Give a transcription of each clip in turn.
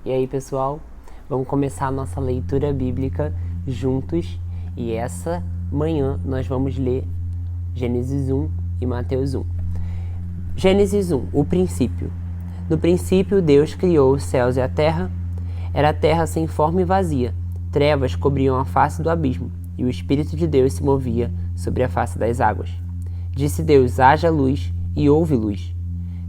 E aí, pessoal, vamos começar a nossa leitura bíblica juntos. E essa manhã nós vamos ler Gênesis 1 e Mateus 1. Gênesis 1, o princípio. No princípio, Deus criou os céus e a terra. Era a terra sem forma e vazia. Trevas cobriam a face do abismo, e o Espírito de Deus se movia sobre a face das águas. Disse Deus: haja luz, e houve luz.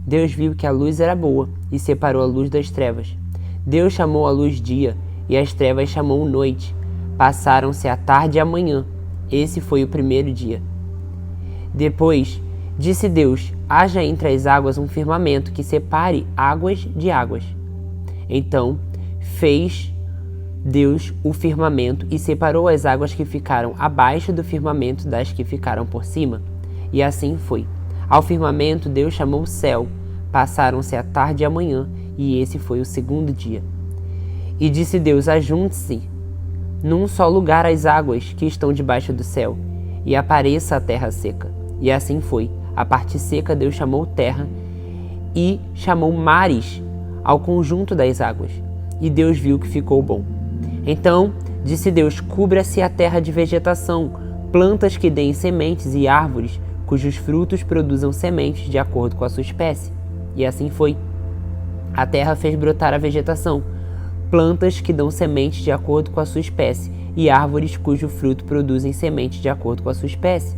Deus viu que a luz era boa, e separou a luz das trevas. Deus chamou a luz dia, e as trevas chamou noite. Passaram-se a tarde e a manhã. Esse foi o primeiro dia. Depois, disse Deus: haja entre as águas um firmamento que separe águas de águas. Então, fez Deus o firmamento e separou as águas que ficaram abaixo do firmamento das que ficaram por cima. E assim foi. Ao firmamento Deus chamou céu. Passaram-se a tarde e a manhã, e esse foi o segundo dia. E disse Deus: ajunte-se num só lugar as águas que estão debaixo do céu, e apareça a terra seca. E assim foi. A parte seca Deus chamou terra, e chamou mares ao conjunto das águas. E Deus viu que ficou bom. Então disse Deus: cubra-se a terra de vegetação, plantas que deem sementes e árvores, cujos frutos produzam sementes de acordo com a sua espécie. E assim foi. A terra fez brotar a vegetação, plantas que dão sementes de acordo com a sua espécie, e árvores cujo fruto produzem sementes de acordo com a sua espécie.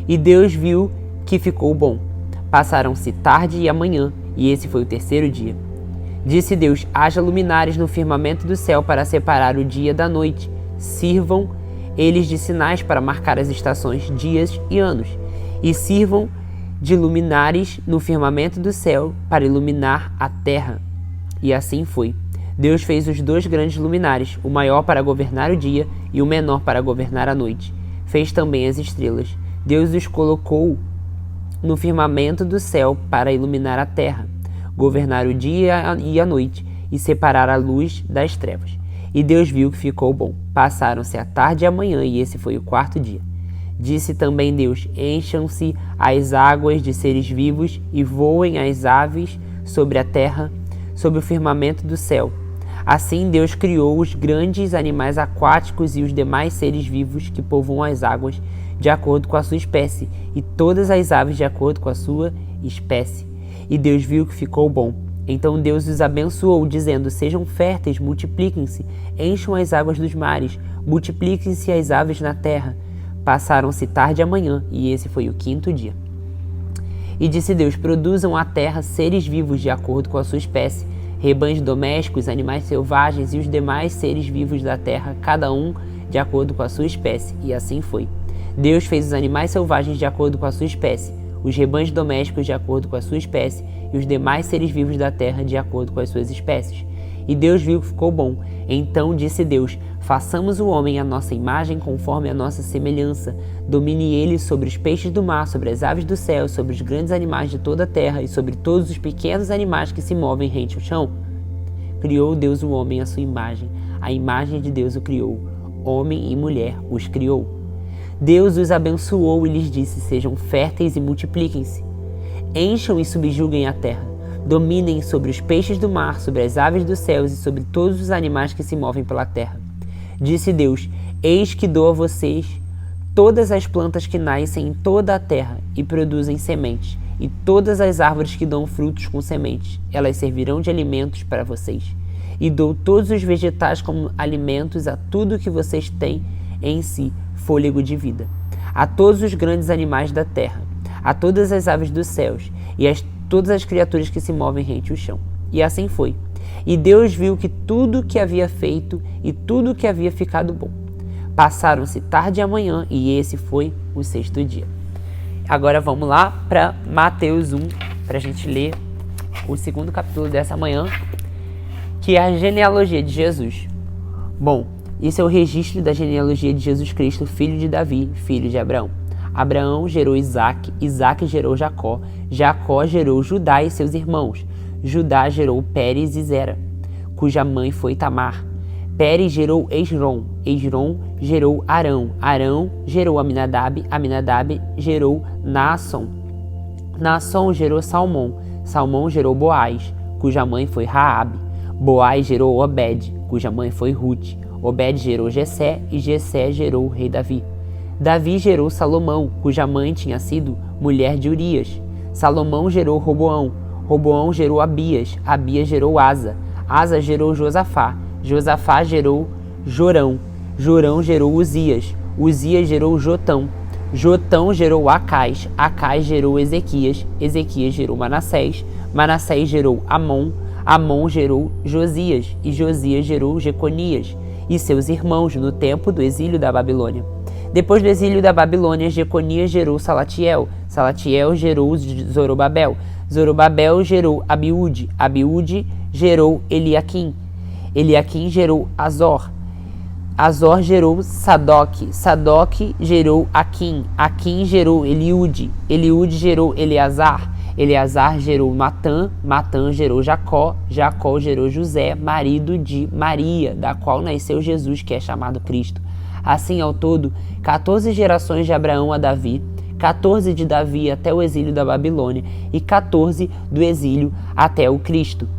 E Deus viu que ficou bom. Passaram-se tarde e a manhã, e esse foi o terceiro dia. Disse Deus: haja luminares no firmamento do céu para separar o dia da noite. Sirvam eles de sinais para marcar as estações, dias e anos. E sirvam de luminares no firmamento do céu para iluminar a terra. E assim foi. Deus fez os dois grandes luminares, o maior para governar o dia e o menor para governar a noite. Fez também as estrelas. Deus os colocou no firmamento do céu para iluminar a terra, governar o dia e a noite, e separar a luz das trevas. E Deus viu que ficou bom. Passaram-se a tarde e a manhã, e esse foi o quarto dia. Disse também Deus: encham-se as águas de seres vivos e voem as aves sobre a terra, sobre o firmamento do céu. Assim Deus criou os grandes animais aquáticos e os demais seres vivos que povoam as águas de acordo com a sua espécie, e todas as aves de acordo com a sua espécie. E Deus viu que ficou bom. Então Deus os abençoou, dizendo: sejam férteis, multipliquem-se, encham as águas dos mares, multipliquem-se as aves na terra. Passaram-se tarde e a manhã, e esse foi o quinto dia. E disse Deus: produzam a terra seres vivos de acordo com a sua espécie, rebanhos domésticos, animais selvagens e os demais seres vivos da terra, cada um de acordo com a sua espécie. E assim foi. Deus fez os animais selvagens de acordo com a sua espécie, os rebanhos domésticos de acordo com a sua espécie e os demais seres vivos da terra de acordo com as suas espécies. E Deus viu que ficou bom. Então disse Deus: façamos o homem à nossa imagem, conforme a nossa semelhança. Domine ele sobre os peixes do mar, sobre as aves do céu, sobre os grandes animais de toda a terra e sobre todos os pequenos animais que se movem rente ao chão. Criou Deus o homem à sua imagem. A imagem de Deus o criou. Homem e mulher os criou. Deus os abençoou e lhes disse: sejam férteis e multipliquem-se. Encham e subjuguem a terra. Dominem sobre os peixes do mar, sobre as aves dos céus e sobre todos os animais que se movem pela terra. Disse Deus: eis que dou a vocês todas as plantas que nascem em toda a terra e produzem sementes, e todas as árvores que dão frutos com sementes. Elas servirão de alimentos para vocês. E dou todos os vegetais como alimentos a tudo que vocês têm em si fôlego de vida. A todos os grandes animais da terra, a todas as aves dos céus e a todas as criaturas que se movem rente ao chão. E assim foi. E Deus viu que tudo que havia feito e tudo que havia ficado bom. Passaram-se tarde e a manhã, e esse foi o sexto dia. Agora vamos lá para Mateus 1, para a gente ler o segundo capítulo dessa manhã, que é a genealogia de Jesus. Bom, isso é o registro da genealogia de Jesus Cristo, filho de Davi, filho de Abraão. Abraão gerou Isaque, Isaque gerou Jacó, Jacó gerou Judá e seus irmãos. Judá gerou Pérez e Zera, cuja mãe foi Tamar. Pérez gerou Esrom, Esrom gerou Arão, Arão gerou Aminadab, Aminadab gerou Naasson. Naasson gerou Salmão, Salmão gerou Boaz, cuja mãe foi Raabe. Boaz gerou Obed, cuja mãe foi Ruth. Obed gerou Jessé, e Jessé gerou o rei Davi. Davi gerou Salomão, cuja mãe tinha sido mulher de Urias. Salomão gerou Roboão. Roboão gerou Abias. Abias gerou Asa. Asa gerou Josafá. Josafá gerou Jorão. Jorão gerou Uzias. Uzias gerou Jotão. Jotão gerou Acais. Acais gerou Ezequias. Ezequias gerou Manassés. Manassés gerou Amon. Amon gerou Josias. E Josias gerou Jeconias e seus irmãos no tempo do exílio da Babilônia. Depois do exílio da Babilônia, Jeconias gerou Salatiel. Salatiel gerou Zorobabel. Zorobabel gerou Abiúde. Abiúde gerou Eliaquim. Eliaquim gerou Azor. Azor gerou Sadoc. Sadoc gerou Aquim. Aquim gerou Eliúde. Eliúde gerou Eleazar. Eleazar gerou Matã. Matã gerou Jacó. Jacó gerou José, marido de Maria, da qual nasceu Jesus, que é chamado Cristo. Assim, ao todo, 14 gerações de Abraão a Davi, 14 de Davi até o exílio da Babilônia e 14 do exílio até o Cristo.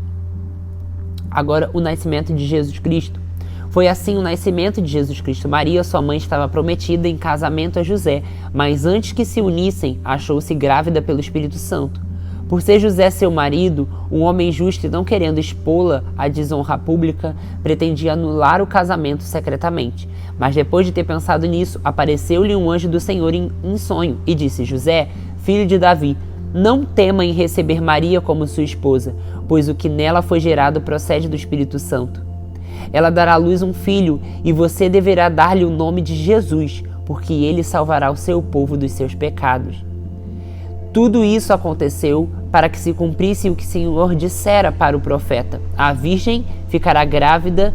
Agora, o nascimento de Jesus Cristo. Foi assim o nascimento de Jesus Cristo. Maria, sua mãe, estava prometida em casamento a José, mas antes que se unissem, achou-se grávida pelo Espírito Santo. Por ser José seu marido, um homem justo e não querendo expô-la à desonra pública, pretendia anular o casamento secretamente. Mas depois de ter pensado nisso, apareceu-lhe um anjo do Senhor em sonho e disse: José, filho de Davi, não tema em receber Maria como sua esposa, pois o que nela foi gerado procede do Espírito Santo. Ela dará à luz um filho e você deverá dar-lhe o nome de Jesus, porque ele salvará o seu povo dos seus pecados. Tudo isso aconteceu para que se cumprisse o que o Senhor dissera para o profeta: a virgem ficará grávida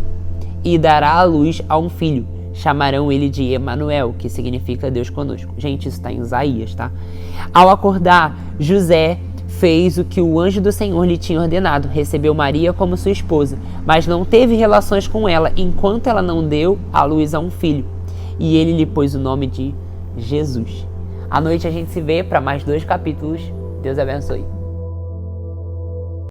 e dará à luz a um filho. Chamarão ele de Emanuel, que significa Deus conosco. Gente, isso está em Isaías, tá? Ao acordar, José fez o que o anjo do Senhor lhe tinha ordenado. Recebeu Maria como sua esposa, mas não teve relações com ela enquanto ela não deu à luz a um filho. E ele lhe pôs o nome de Jesus. À noite a gente se vê para mais 2 capítulos. Deus abençoe.